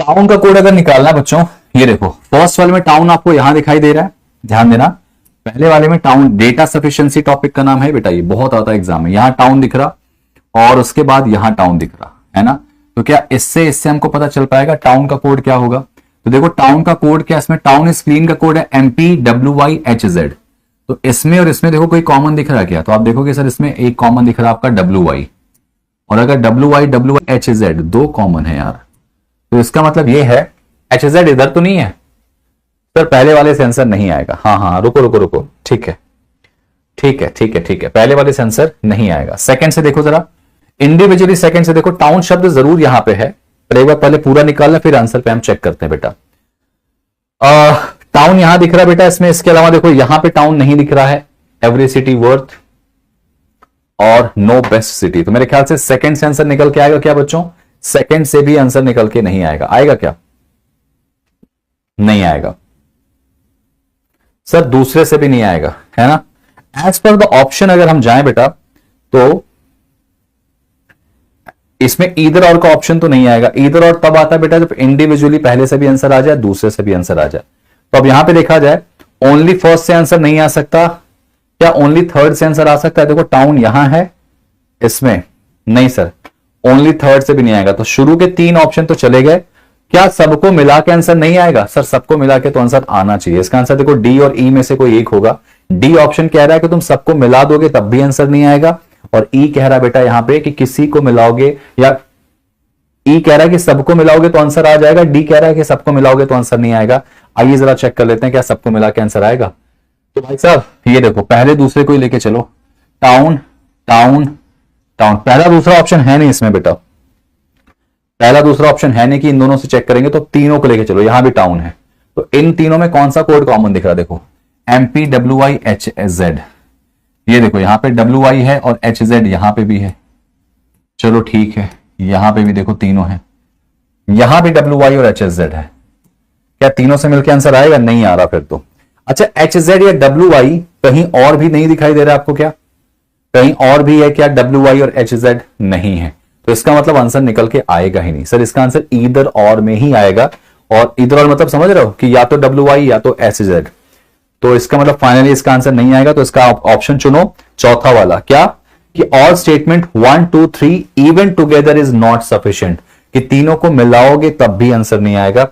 Town का code अगर निकालना है बच्चों, ये देखो फर्स्ट वाले में टाउन आपको यहां दिखाई दे रहा है, ध्यान देना। पहले वाले में टाउन, डेटा सफिशिएंसी टॉपिक का नाम है बेटा, ये बहुत आता है एग्जाम में। यहां टाउन दिख रहा और उसके बाद यहां टाउन दिख रहा है ना, तो क्या इससे हमको पता चल पाएगा टाउन का कोड क्या होगा। तो देखो टाउन का कोड क्या, इसमें टाउन स्क्रीन का कोड है MPWYHZ। तो इसमें और इसमें देखो कोई कॉमन दिख रहा है क्या, तो आप देखोगे सर इसमें एक कॉमन दिख रहा है आपका WY, और अगर WYHZ दो कॉमन है यार, तो इसका मतलब ये है HZ इधर तो नहीं है सर, पहले वाले से आंसर नहीं आएगा। हाँ हाँ रुको रुको रुको, ठीक है ठीक है ठीक है ठीक है, पहले वाले से आंसर नहीं आएगा। सेकंड से देखो जरा, इंडिविजुअली सेकंड से देखो, टाउन शब्द जरूर यहां पे है, पर एक बार पहले पूरा निकालना फिर आंसर पे हम चेक करते हैं बेटा। टाउन यहां दिख रहा है बेटा इसमें, इसके अलावा देखो यहां पे टाउन नहीं दिख रहा है, एवरी सिटी वर्थ और नो बेस्ट सिटी। तो मेरे ख्याल से सेकंड से आंसर निकल के आएगा क्या बच्चों, सेकंड से भी आंसर निकल के नहीं आएगा। आएगा क्या, नहीं आएगा सर, दूसरे से भी नहीं आएगा, है ना। एज पर द ऑप्शन अगर हम जाएं बेटा, तो इसमें ईदर और का ऑप्शन तो नहीं आएगा। ईदर और तब आता है बेटा जब इंडिविजुअली पहले से भी आंसर आ जाए, दूसरे से भी आंसर आ जाए। तो अब यहां पे देखा जाए, ओनली फर्स्ट से आंसर नहीं आ सकता, क्या ओनली थर्ड से आंसर आ सकता है। देखो टाउन यहां है, इसमें नहीं सर, ओनली थर्ड से भी नहीं आएगा। तो शुरू के तीन ऑप्शन तो चले गए, क्या सबको मिला के आंसर नहीं आएगा सर, सबको मिला के तो आंसर आना चाहिए। इसका आंसर देखो डी और ई में से कोई एक होगा। डी ऑप्शन कह रहा है कि तुम सबको मिला दोगे तब भी आंसर नहीं आएगा, और ई कह रहा है बेटा यहां पे कि किसी को मिलाओगे, या ई कह रहा है कि सबको मिलाओगे तो आंसर आ जाएगा, डी कह रहा है कि सबको मिलाओगे तो आंसर नहीं आएगा। आइए जरा चेक कर लेते हैं क्या सबको मिला के आंसर आएगा। तो भाई साहब ये देखो, पहले दूसरे को ही लेके चलो, टाउन टाउन टाउन, पहला दूसरा ऑप्शन है नहीं इसमें बेटा, पहला दूसरा ऑप्शन है नहीं कि इन दोनों से चेक करेंगे, तो तीनों को लेके चलो, यहां भी टाउन है, तो इन तीनों में कौन सा कोड कॉमन दिख रहा है, देखो MPWYHZ। ये देखो यहां पे WY है और HZ यहां पे भी है, चलो ठीक है, यहां पे भी देखो तीनों है, यहां भी WY और HZ है, क्या तीनों से मिलकर आंसर आएगा, नहीं आ रहा फिर तो। अच्छा HZ या WY कहीं और भी नहीं दिखाई दे रहा आपको, क्या कहीं और भी है क्या WY और HZ, नहीं है, तो इसका मतलब आंसर निकल के आएगा ही नहीं सर, इसका आंसर ईदर और में ही आएगा। और ईदर और मतलब समझ रहे हो कि या तो WY या तो HZ, तो इसका मतलब फाइनली इसका आंसर नहीं आएगा। तो इसका ऑप्शन चुनो चौथा वाला, क्या कि all statement 1 2 3 even together is not sufficient, कि तीनों को मिलाओगे तब भी आंसर नहीं आएगा।